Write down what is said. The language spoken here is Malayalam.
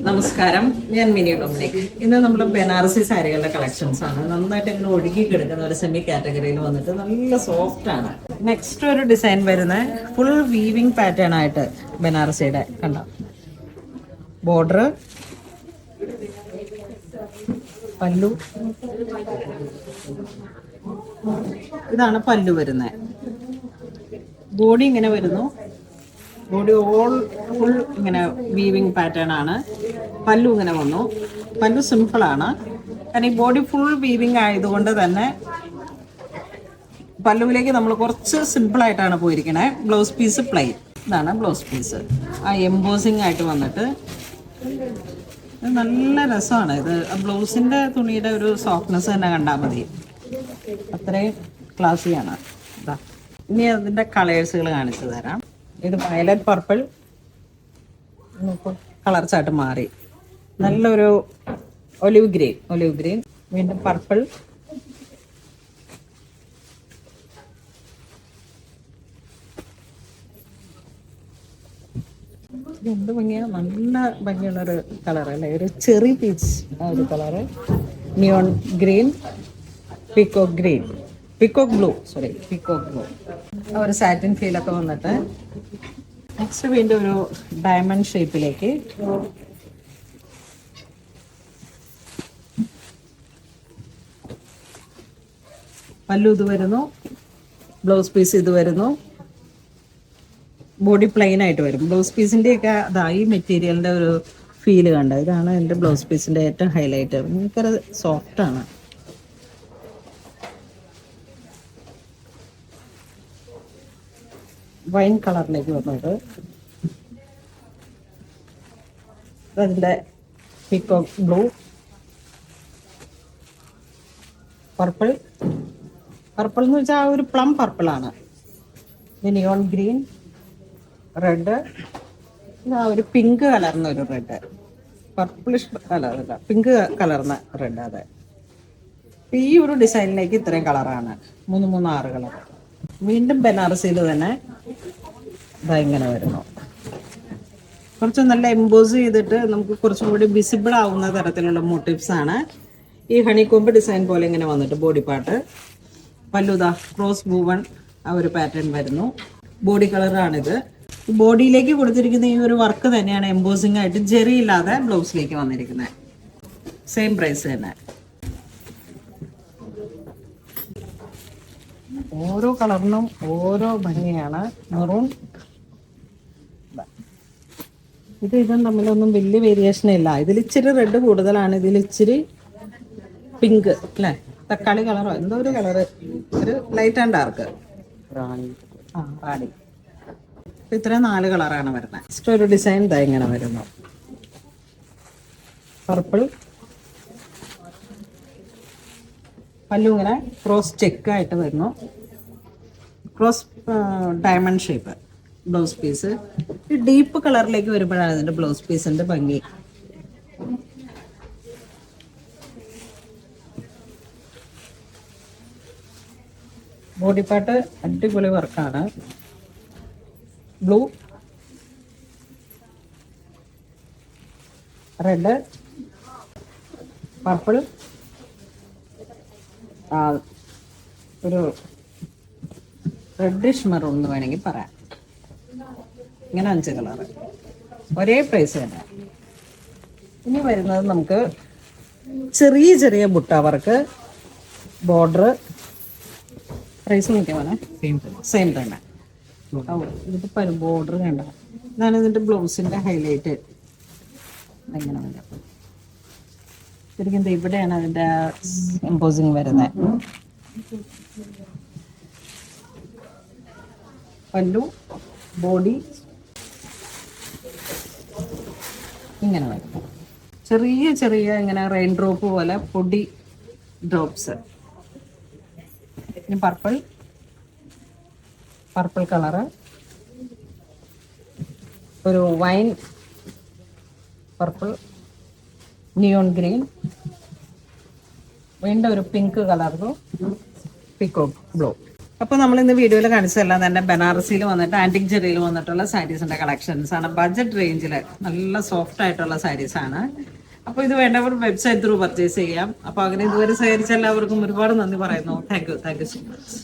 നമസ്കാരം, ഞാൻ മിനി ഡൊമിനിക്. ഇന്ന് നമ്മൾ ബനാറസി സാരികളുടെ കളക്ഷൻസ് ആണ്. നന്നായിട്ട് ഇങ്ങനെ ഒഴുകി കിടക്കുന്ന ഒരു സെമി കാറ്റഗറിയിൽ വന്നിട്ട് നല്ല സോഫ്റ്റ് ആണ്. നെക്സ്റ്റ് ഒരു ഡിസൈൻ വരുന്ന ഫുൾ വീവിംഗ് പാറ്റേൺ ആയിട്ട് ബനാറസിയുടെ കണ്ട ബോർഡർ, പല്ലു, ഇതാണ് പല്ലു വരുന്നത്. ബോഡി ഇങ്ങനെ വരുന്നു. ബോഡി ഓൾ ഫുൾ ഇങ്ങനെ വീവിങ് പാറ്റേൺ ആണ്. പല്ലു ഇങ്ങനെ വന്നു. പല്ലു സിമ്പിളാണ്, കാരണം ഈ ബോഡി ഫുൾ വീവിങ് ആയതുകൊണ്ട് തന്നെ പല്ലുവിലേക്ക് നമ്മൾ കുറച്ച് സിമ്പിളായിട്ടാണ് പോയിരിക്കണേ. ബ്ലൗസ് പീസ് പ്ലെയിൻ, ഇതാണ് ബ്ലൗസ് പീസ്. ആ എംബോസിങ് ആയിട്ട് വന്നിട്ട് നല്ല രസമാണ്. ഇത് ബ്ലൗസിൻ്റെ തുണിയുടെ ഒരു സോഫ്റ്റ്നെസ് തന്നെ കണ്ടാൽ മതി, അത്രയും ക്ലാസ്സിയാണ്. ഇനി അതിൻ്റെ കളേഴ്സുകൾ കാണിച്ചു തരാം. ഇത് വയലറ്റ് പർപ്പിൾ കളർ ചാട്ട് മാറി, നല്ലൊരു ഒലിവ് ഗ്രീൻ, വീണ്ടും പർപ്പിൾ, എന്ത് ഭംഗിയാണ്, നല്ല ഭംഗിയുള്ളൊരു കളർ അല്ലേ, ഒരു ചെറി പീച്ച് ആ ഒരു colour, neon green, peacock blue ഒരു സാറ്റിൻ ഫീലൊക്കെ വന്നിട്ട് നെക്സ്റ്റ് വീണ്ടും ഒരു ഡയമണ്ട് ഷേപ്പിലേക്ക് പല്ലു ഇത് വരുന്നു, ബ്ലൗസ് പീസ് ഇത് വരുന്നു, ബോഡി പ്ലെയിൻ ആയിട്ട് വരും. ബ്ലൗസ് പീസിൻ്റെ ഒക്കെ അതാ ഈ മെറ്റീരിയലിൻ്റെ ഒരു ഫീല് കണ്ട, ഇതാണ് എൻ്റെ ബ്ലൗസ് പീസിൻ്റെ ഏറ്റവും ഹൈലൈറ്റ്. ഭയങ്കര സോഫ്റ്റാണ്. വൈൻ കളറിലേക്ക് വന്നത് അതിൻ്റെ പീക്കോക്ക് ബ്ലൂ, പർപ്പിൾ എന്ന് വെച്ചാൽ ആ ഒരു പ്ലം പർപ്പിളാണ്. നിയോൺ ഗ്രീൻ, റെഡ്, ആ ഒരു പിങ്ക് കലർന്ന ഒരു റെഡ്, പർപ്പിളിഷ് കളറല്ല, പിങ്ക് കലർന്ന റെഡ്. അതെ, ഈ ഒരു ഡിസൈനിലേക്ക് ഇത്രയും കളറാണ്, 6 കളർ. വീണ്ടും ബനാറസിയിൽ തന്നെ ഇങ്ങനെ വരുന്നു. കുറച്ച് നല്ല എംബോസ് ചെയ്തിട്ട് നമുക്ക് കുറച്ചും കൂടി വിസിബിൾ ആവുന്ന തരത്തിലുള്ള മോട്ടീവ്സ് ആണ്. ഈ ഹണിക്കോമ്പ് ഡിസൈൻ പോലെ ഇങ്ങനെ വന്നിട്ട് ബോഡി പാർട്ട്, പല്ലുതാ ക്രോസ് ബൂവൺ ആ ഒരു പാറ്റേൺ വരുന്നു. ബോഡി കളറാണിത്. ബോഡിയിലേക്ക് കൊടുത്തിരിക്കുന്ന ഈ ഒരു വർക്ക് തന്നെയാണ് എംബോസിംഗ് ആയിട്ട് ജെറി ഇല്ലാതെ ബ്ലൗസിലേക്ക് വന്നിരിക്കുന്നത്. സെയിം പ്രൈസ് തന്നെ. ഓരോ കളറിനും ഓരോ ഭംഗിയാണ്. മെറൂൺ, ഇതും തമ്മിലൊന്നും വലിയ വേരിയേഷൻ ഇല്ല. ഇതിൽ ഇച്ചിരി റെഡ് കൂടുതലാണ്, ഇതിൽ ഇച്ചിരി പിങ്ക് അല്ലേ, തക്കാളി കളറോ എന്തോ ഒരു കളറ്, ഒരു ലൈറ്റ് ആൻഡ് ഡാർക്ക്, റാണി. ഇത്രയും 4 കളറാണ് വരുന്നത്. നെക്സ്റ്റ് ഒരു ഡിസൈൻ ഇങ്ങനെ വരുന്നു. പർപ്പിൾ, പല്ലു ഇങ്ങനെ ക്രോസ് ചെക്കായിട്ട് വരുന്നു, cross diamond shape blouse piece. ഈ ഡീപ്പ് കളറിലേക്ക് വരുമ്പോഴാണ് ഇതിൻ്റെ ബ്ലൗസ് പീസിൻ്റെ ഭംഗി. ബോഡി പാർട്ട് അടിപൊളി വർക്കാണ്. ബ്ലൂ, റെഡ്, പർപ്പിൾ, ഒരു റെഡിഷ് മെറൂൺ എന്ന് വേണമെങ്കിൽ പറയാം. ഇങ്ങനെ 5 കളറ്, ഒരേ പ്രൈസ് തന്നെ. ഇനി വരുന്നത് നമുക്ക് ചെറിയ ബുട്ട വർക്ക്, ബോർഡർ. പ്രൈസ് നോക്കിയാൽ സെയിം തന്നെ. ഇതിപ്പോൾ ബോർഡർ കണ്ട, ഇതാണ് ഇതിൻ്റെ ബ്ലൗസിൻ്റെ ഹൈലൈറ്റ്. എങ്ങനെ വരാം ശരിക്കും ഇവിടെയാണ് അതിൻ്റെ എംബോസിങ് വരുന്നത്. പല്ലു, ബോഡി ഇങ്ങനെ വരും. ചെറിയ ഇങ്ങനെ റെയിൻ ഡ്രോപ്പ് പോലെ പൊടി ഡ്രോപ്സ്. ഇനി പർപ്പിൾ കളറ്, ഒരു വൈൻ പർപ്പിൾ, നിയോൺ ഗ്രീൻ, വീണ്ടും ഒരു പിങ്ക് കളറും, പീക്കോക്ക് ബ്ലൂ. അപ്പോൾ നമ്മൾ ഇന്ന് വീഡിയോയിൽ കാണിച്ചതെല്ലാം തന്നെ ബനാറസിയിൽ വന്നിട്ട് ആന്റിക് ജെറിയിൽ വന്നിട്ടുള്ള സാരീസിന്റെ കളക്ഷൻസ് ആണ്. ബഡ്ജറ്റ് റേഞ്ചിൽ നല്ല സോഫ്റ്റ് ആയിട്ടുള്ള സാരീസ് ആണ്. അപ്പോൾ ഇത് വേണ്ടവർ വെബ്സൈറ്റ് ത്രൂ പർച്ചേസ് ചെയ്യാം. അപ്പോൾ അങ്ങനെ ഇതുവരെ സഹകരിച്ച എല്ലാവർക്കും ഒരുപാട് നന്ദി പറയുന്നു. Thank you so much.